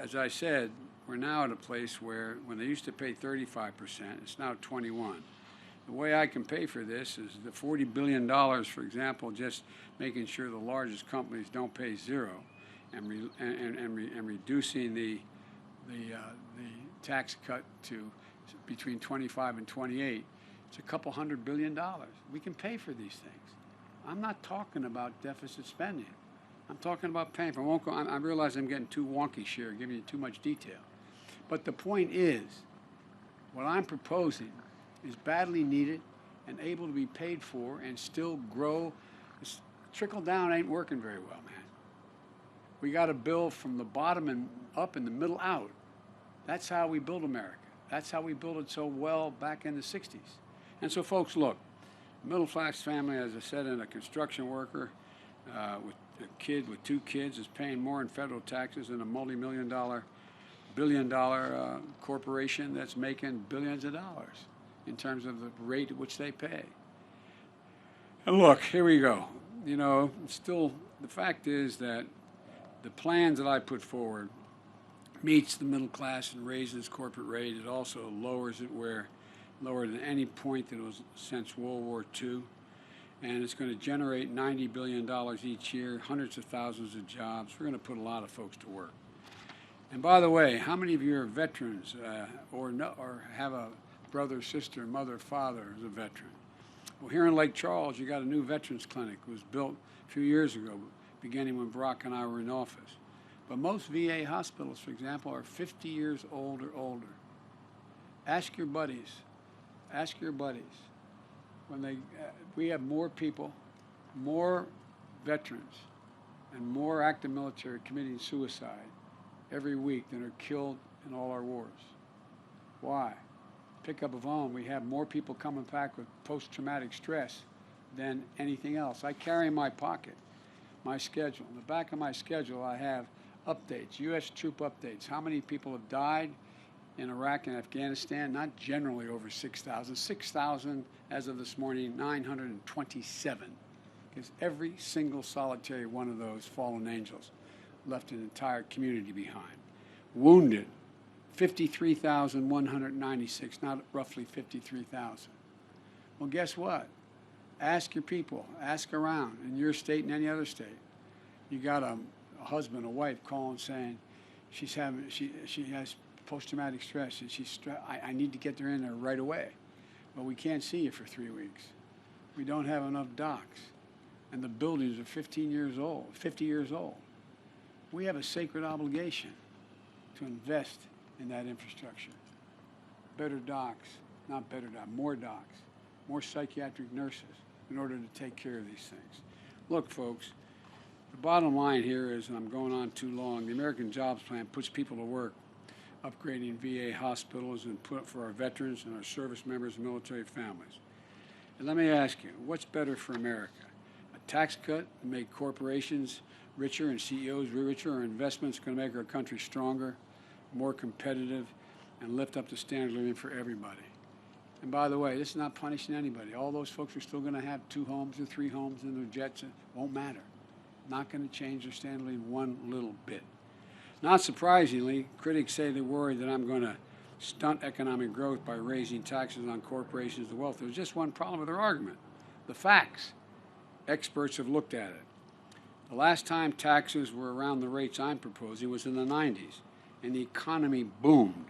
as I said, we're now at a place where when they used to pay 35%, it's now 21. The way I can pay for this is the $40 billion, for example, just making sure the largest companies don't pay zero, and reducing the tax cut to between 25 and 28. It's a couple $100 billion. We can pay for these things. I'm not talking about deficit spending. I'm talking about paying for. I realize I'm getting too wonky here, giving you too much detail. But the point is, what I'm proposing is badly needed and able to be paid for and still grow. This trickle down ain't working very well, man. We got to build from the bottom and up and the middle out. That's how we build America. That's how we built it so well back in the 60s. And so, folks, look, middle class family, as I said, and a construction worker with a kid with 2 kids is paying more in federal taxes than a multi-million-dollar, billion-dollar corporation that's making billions of dollars in terms of the rate at which they pay. And look, here we go. You know, still, the fact is that the plans that I put forward meets the middle class and raises corporate rate. It also lowers it lower than any point that it was since World War II. And it's going to generate $90 billion each year, hundreds of thousands of jobs. We're going to put a lot of folks to work. And by the way, how many of you are veterans or have a brother, sister, mother, father as a veteran? Well, here in Lake Charles, you got a new veterans clinic. It was built a few years ago, beginning when Barack and I were in office. But most VA hospitals, for example, are 50 years old or older. Ask your buddies. Ask your buddies. We have more people, more veterans, and more active military committing suicide every week than are killed in all our wars. Why? Pick up a phone. We have more people coming back with post-traumatic stress than anything else. I carry in my pocket my schedule. In the back of my schedule, I have updates, U.S. troop updates. How many people have died in Iraq and Afghanistan? Not generally over 6,000. 6,000 as of this morning, 927. Because every single solitary one of those fallen angels left an entire community behind. Wounded, 53,196, not roughly 53,000. Well, guess what? Ask your people, ask around in your state and any other state. You got a husband, a wife calling saying she has post-traumatic stress and I need to get her in there right away. But we can't see you for 3 weeks. We don't have enough docs. And the buildings are 50 years old. We have a sacred obligation to invest in that infrastructure. Better docs, not better docs, more docs, more psychiatric nurses in order to take care of these things. Look, folks, the bottom line here is, and I'm going on too long, the American Jobs Plan puts people to work upgrading VA hospitals and put for our veterans and our service members and military families. And let me ask you, what's better for America? A tax cut to make corporations richer and CEOs richer, or investments going to make our country stronger, more competitive, and lift up the standard of living for everybody? And by the way, this is not punishing anybody. All those folks are still going to have 2 homes or 3 homes in their jets. It won't matter. Not going to change their standard of living one little bit. Not surprisingly, critics say they're worried that I'm going to stunt economic growth by raising taxes on corporations and wealth. There's just one problem with their argument: the facts. Experts have looked at it. The last time taxes were around the rates I'm proposing was in the 90s, and the economy boomed.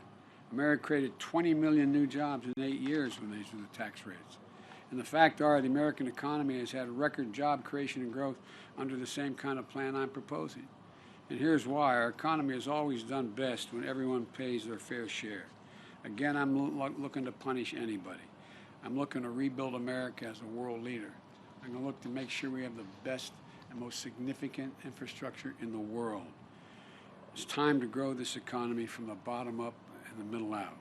America created 20 million new jobs in 8 years when these were the tax rates. And the fact are, the American economy has had record job creation and growth under the same kind of plan I'm proposing. And here's why. Our economy has always done best when everyone pays their fair share. Again, I'm looking to punish anybody. I'm looking to rebuild America as a world leader. I'm going to look to make sure we have the best and most significant infrastructure in the world. It's time to grow this economy from the bottom up and the middle out.